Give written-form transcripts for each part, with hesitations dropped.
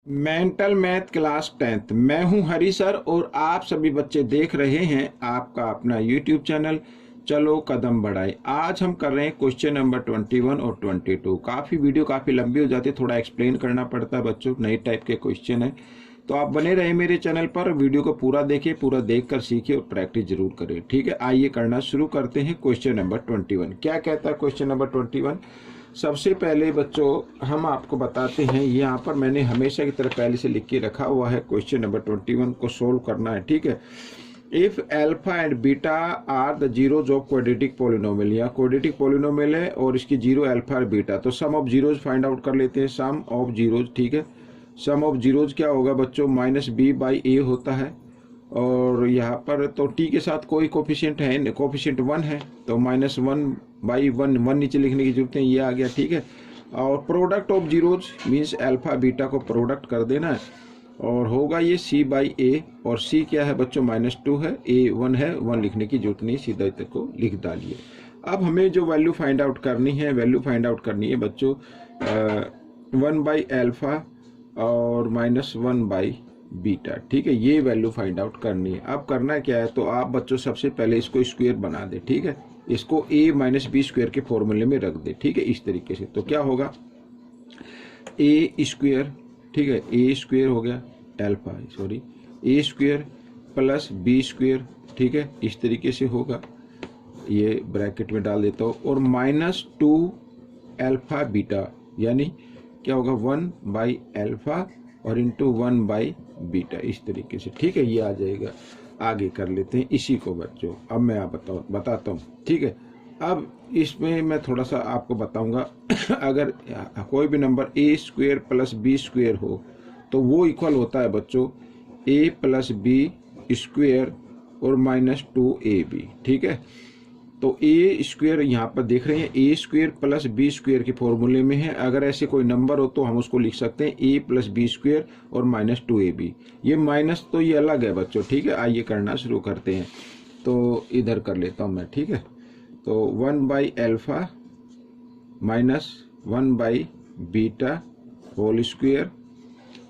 Mental math class 10th। मैं हूं हरी sir और आप सभी बच्चे देख रहे हैं आपका अपना यूट्यूब चैनल चलो कदम बढ़ाए। आज हम कर रहे हैं क्वेश्चन नंबर 21 और 22। काफ़ी वीडियो काफ़ी लंबी हो जाती है, थोड़ा एक्सप्लेन करना पड़ता है बच्चों, नए टाइप के क्वेश्चन है। तो आप बने रहे मेरे चैनल पर, वीडियो को पूरा देखिए, पूरा देखकर सीखिए और प्रैक्टिस जरूर करें। ठीक है, आइए करना शुरू करते हैं। क्वेश्चन नंबर 21 क्या कहता है? क्वेश्चन नंबर 21 सबसे पहले बच्चों हम आपको बताते हैं, यहाँ पर मैंने हमेशा की तरह पहले से लिख के रखा हुआ है। क्वेश्चन नंबर 21 को सोल्व करना है। ठीक है, if alpha and beta are the zeros of quadratic polynomial, या क्वाड्रेटिक पॉलिनोमियल है और इसकी जीरो अल्फा और बीटा, तो sum of zeros find out कर लेते हैं। सम ऑफ जीरोज, ठीक है, सम ऑफ जीरोज क्या होगा बच्चों? माइनस बी बाई ए होता है। और यहाँ पर तो टी के साथ कोई कोफिशिएंट है, कोफिशिएंट 1 है, तो माइनस 1 बाई 1, 1 नीचे लिखने की जरूरत है, ये आ गया। ठीक है, और product of zeros means alpha beta को प्रोडक्ट कर देना है और होगा ये सी बाई ए, और सी क्या है बच्चों? -2 है, ए 1 है, 1 लिखने की जरूरत नहीं, सीधा तक को लिख डालिए। अब हमें जो वैल्यू फाइंड आउट करनी है, वैल्यू फाइंड आउट करनी है बच्चों 1 बाई अल्फा और -1 बाई बीटा। ठीक है, ये वैल्यू फाइंड आउट करनी है। अब करना क्या है, तो आप बच्चों सबसे पहले इसको स्क्वायर बना दे। ठीक है, इसको a माइनस बी स्क्वायर के फॉर्मूले में रख दे। ठीक है, इस तरीके से तो क्या होगा? a स्क्वायर, ठीक है, a स्क्वायर हो गया alpha, sorry, a square plus B square. ठीक है, इस तरीके से होगा, ये ब्रैकेट में डाल देता हूँ, और -2 अल्फा बीटा, यानी क्या होगा? 1 बाई अल्फा और इंटू 1 बाई बीटा, इस तरीके से। ठीक है, ये आ जाएगा। आगे कर लेते हैं इसी को बच्चों। अब मैं आप बताता हूँ। ठीक है, अब इसमें मैं थोड़ा सा आपको बताऊंगा अगर कोई भी number a square plus B square हो तो वो इक्वल होता है बच्चों a प्लस बी स्क्वायर और -2ab। ठीक है, तो ए स्क्वायर यहाँ पर देख रहे हैं, ए स्क्वायर प्लस बी स्क्वायर के फॉर्मूले में है। अगर ऐसे कोई नंबर हो तो हम उसको लिख सकते हैं ए प्लस बी स्क्वायर और -2ab। ये माइनस तो ये अलग है बच्चों। ठीक है, आइए करना शुरू करते हैं। तो इधर कर लेता हूँ मैं। ठीक है, तो 1 by alpha -1 by beta whole square,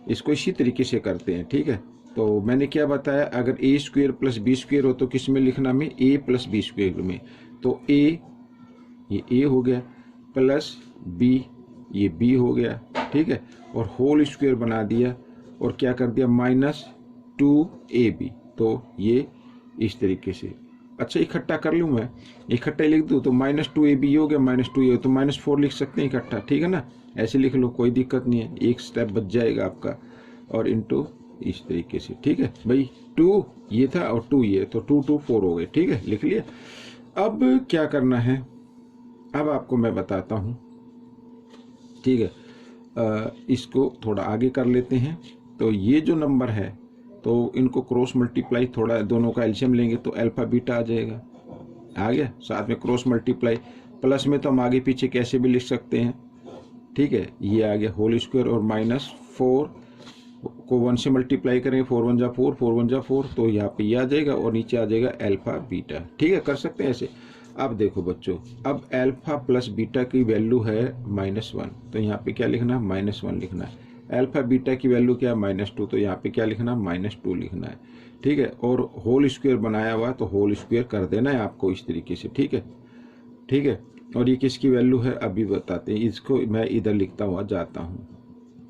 इसको इसी तरीके से करते हैं। ठीक है, तो मैंने क्या बताया, अगर ए स्क्वायर प्लस बी स्क्वायर हो तो किस में लिखना? में ए प्लस बी स्क्वायर में। तो ए, ये ए हो गया, प्लस बी, ये बी हो गया। ठीक है, और होल स्क्वायर बना दिया और क्या कर दिया? -2ab। तो ये इस तरीके से, अच्छा इकट्ठा कर लूँ मैं, इकट्ठा लिख दूँ तो -2ab ये हो गया, -2a तो -4 लिख सकते हैं इकट्ठा। ठीक है ना, ऐसे लिख लो, कोई दिक्कत नहीं है, एक स्टेप बच जाएगा आपका, और इंटू इस तरीके से। ठीक है भाई, 2 ये था और 2 ये, तो 2 2 4 हो गए। ठीक है, लिख लिया। अब क्या करना है, अब आपको मैं बताता हूँ। ठीक है, इसको थोड़ा आगे कर लेते हैं। तो ये जो नंबर है तो इनको क्रॉस मल्टीप्लाई, थोड़ा दोनों का एलसीएम लेंगे तो अल्फा बीटा आ जाएगा, आ गया। साथ में क्रॉस मल्टीप्लाई, प्लस में तो हम आगे पीछे कैसे भी लिख सकते हैं। ठीक है, ये आ गया होल स्क्वायर, और -4 को 1 से मल्टीप्लाई करें, 4 1 जा 4, 4 1 जा 4, तो यहाँ पे ये आ जाएगा और नीचे आ जाएगा अल्फा बीटा। ठीक है, कर सकते हैं ऐसे। अब देखो बच्चों, अब अल्फा प्लस बीटा की वैल्यू है -1, तो यहाँ पे क्या लिखना है? -1 लिखना है। अल्फा बीटा की वैल्यू क्या है? -2, तो यहाँ पे क्या लिखना है? -2 लिखना है। ठीक है, और होल स्क्वायर बनाया हुआ तो होल स्क्वायर कर देना है आपको इस तरीके से। ठीक है, ठीक है, और ये किसकी वैल्यू है अभी बताते हैं, इसको मैं इधर लिखता हुआ जाता हूँ।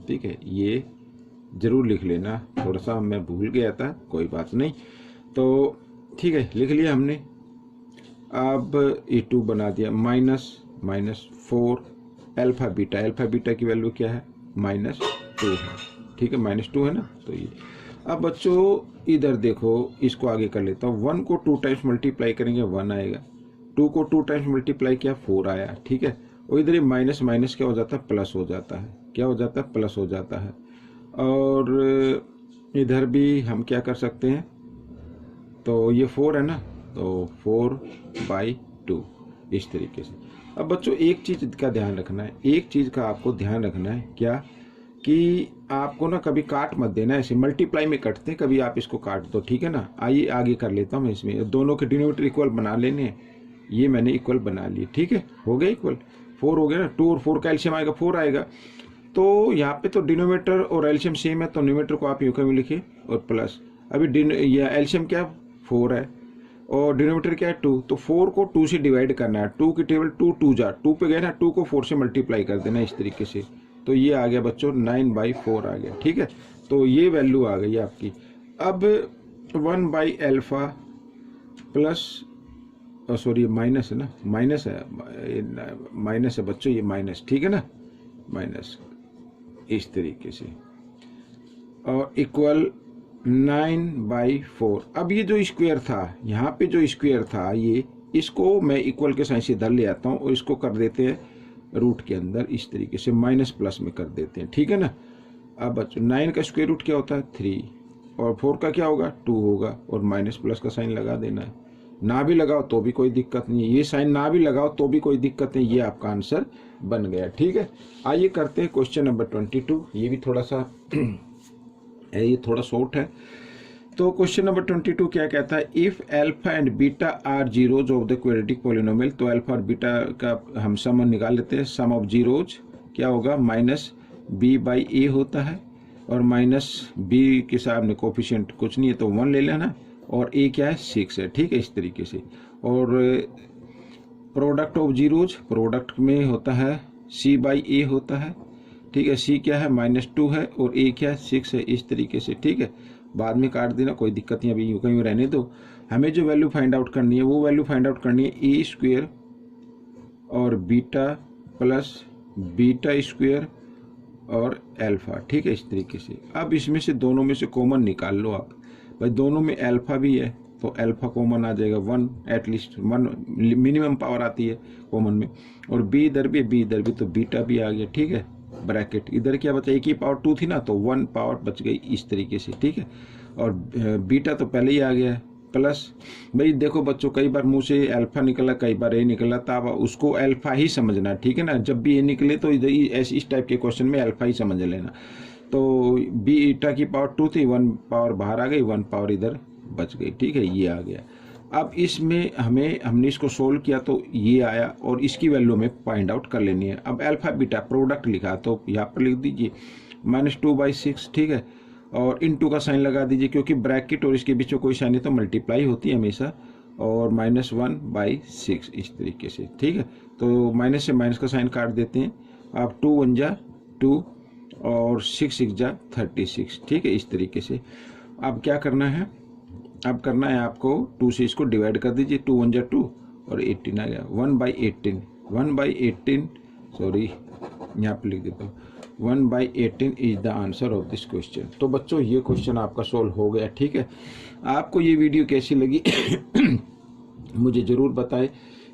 ठीक है, ये जरूर लिख लेना, थोड़ा सा मैं भूल गया था, कोई बात नहीं। तो ठीक है, लिख लिया हमने। अब ये 2 बना दिया, -4 अल्फा बीटा, अल्फा बीटा की वैल्यू क्या है? -2 है। ठीक है, -2 है ना, तो ये। अब बच्चों इधर देखो, इसको आगे कर लेता हूँ। 1 को 2 टाइम्स मल्टीप्लाई करेंगे 1 आएगा, 2 को 2 टाइम्स मल्टीप्लाई किया 4 आया। ठीक है, और इधर ये माइनस माइनस क्या हो जाता है? प्लस हो जाता है। क्या हो जाता है? प्लस हो जाता है। और इधर भी हम क्या कर सकते हैं, तो ये 4 है ना, तो 4/2 इस तरीके से। अब बच्चों एक चीज़ का ध्यान रखना है, एक चीज़ का आपको ध्यान रखना है, क्या कि आपको ना कभी काट मत देना, ऐसे मल्टीप्लाई में कटते हैं, कभी आप इसको काट दो। ठीक है ना, आइए आगे कर लेता हूँ मैं। इसमें दोनों के डिनोमिनेटर इक्वल बना लेने हैं, ये मैंने इक्वल बना लिए। ठीक है, हो गया इक्वल, 4 हो गया ना, 2 और 4 का एलसीएम आएगा 4 आएगा। तो यहाँ पे तो डिनोमीटर और एलसीएम सेम है, तो न्यूमेटर को आप यूं कभी लिखिए और प्लस, अभी यह एलसीएम क्या 4 है और डिनोमीटर क्या है 2, तो 4 को 2 से डिवाइड करना है, 2 की टेबल 2 2 जा 2 पे गए ना, 2 को 4 से मल्टीप्लाई कर देना इस तरीके से, तो ये आ गया बच्चों 9/4 आ गया। ठीक है, तो ये वैल्यू आ गई आपकी। अब 1/α प्लस, सॉरी माइनस है ना, माइनस है बच्चों, ये माइनस, ठीक है ना, माइनस इस तरीके से, और इक्वल 9/4। अब ये जो स्क्वायर था, यहाँ पे जो स्क्वायर था, ये इसको मैं इक्वल के साइन से इधर ले आता हूँ और इसको कर देते हैं रूट के अंदर इस तरीके से, माइनस प्लस में कर देते हैं, ठीक है ना। अब बच्चों 9 का स्क्वायर रूट क्या होता है 3, और 4 का क्या होगा 2 होगा, और माइनस प्लस का साइन लगा देना है, ना भी लगाओ तो भी कोई दिक्कत नहीं है, ये साइन ना भी लगाओ तो भी कोई दिक्कत नहीं, ये आपका आंसर बन गया। ठीक है, आइए करते हैं क्वेश्चन नंबर 22। ये भी थोड़ा सा ये थोड़ा शॉर्ट है। तो क्वेश्चन नंबर 22 क्या कहता है, if alpha and beta are zeros of the quadratic polynomial. तो अल्फा और बीटा का हम सम निकाल लेते हैं। सम ऑफ जीरोज क्या होगा, -b/a होता है, और -b के सामने कोफिशिएंट कुछ नहीं है तो 1 ले लेना, और a क्या है 6 है। ठीक है, इस तरीके से। और प्रोडक्ट ऑफ जीरोज, प्रोडक्ट में होता है c/a होता है। ठीक है, c क्या है -2 है, और a क्या है 6 है, इस तरीके से। ठीक है, बाद में काट देना, कोई दिक्कत नहीं, अभी यूं कहीं रहने दो। हमें जो वैल्यू फाइंड आउट करनी है वो वैल्यू फाइंड आउट करनी है a² और बीटा प्लस बीटा स्क्वायर और अल्फा। ठीक है, इस तरीके से। अब इसमें से दोनों में से कॉमन निकाल लो आप। भाई दोनों में अल्फा भी है तो अल्फा कॉमन आ जाएगा 1, एटलीस्ट 1 मिनिमम पावर आती है कॉमन में, और b इधर भी b इधर भी, तो बीटा भी आ गया। ठीक है, ब्रैकेट इधर क्या बचा, एक ही पावर 2 थी ना, तो 1 पावर बच गई इस तरीके से। ठीक है, और बीटा तो पहले ही आ गया है, प्लस भाई देखो बच्चों, कई बार मुंह से अल्फा निकला, कई बार ए निकला, तो आप उसको अल्फा ही समझना। ठीक है ना, जब भी ए निकले तो इस टाइप के क्वेश्चन में अल्फा ही समझ लेना। तो बीटा की पावर 2 थी, 1 पावर बाहर आ गई, 1 पावर इधर बच गई। ठीक है, ये आ गया। अब इसमेमें हमने इसको सोल्व किया तो ये आया, और इसकी वैल्यू हमें फाइंड आउट कर लेनी है। अब अल्फा बीटा प्रोडक्ट लिखा तो यहाँ पर लिख दीजिए -2/6। ठीक है, और इनटू का साइन लगा दीजिए, क्योंकि ब्रैकेट और इसके बीच में कोई साइन नहीं तो मल्टीप्लाई होती है हमेशा, और -1/6 इस तरीके से। ठीक है, तो माइनस से माइनस का साइन काट देते हैं। आप 2 1 जा 2 और 6 6 जा 36। ठीक है, इस तरीके से। अब क्या करना है, अब करना है आपको 2 से इसको डिवाइड कर दीजिए, 2 1 जा 2 और 18 आ गया, 1/18 1/18, सॉरी यहाँ पे लिख देता हूँ, 1/18 is the answer of this question. तो बच्चों ये क्वेश्चन आपका सोल्व हो गया। ठीक है, आपको ये वीडियो कैसी लगी मुझे ज़रूर बताएं।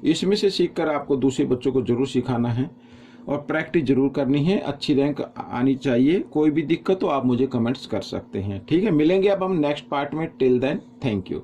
इसमें से सीखकर आपको दूसरे बच्चों को ज़रूर सिखाना है, और प्रैक्टिस जरूर करनी है, अच्छी रैंक आनी चाहिए। कोई भी दिक्कत हो आप मुझे कमेंट्स कर सकते हैं। ठीक है, मिलेंगे अब हम नेक्स्ट पार्ट में। Till then thank you.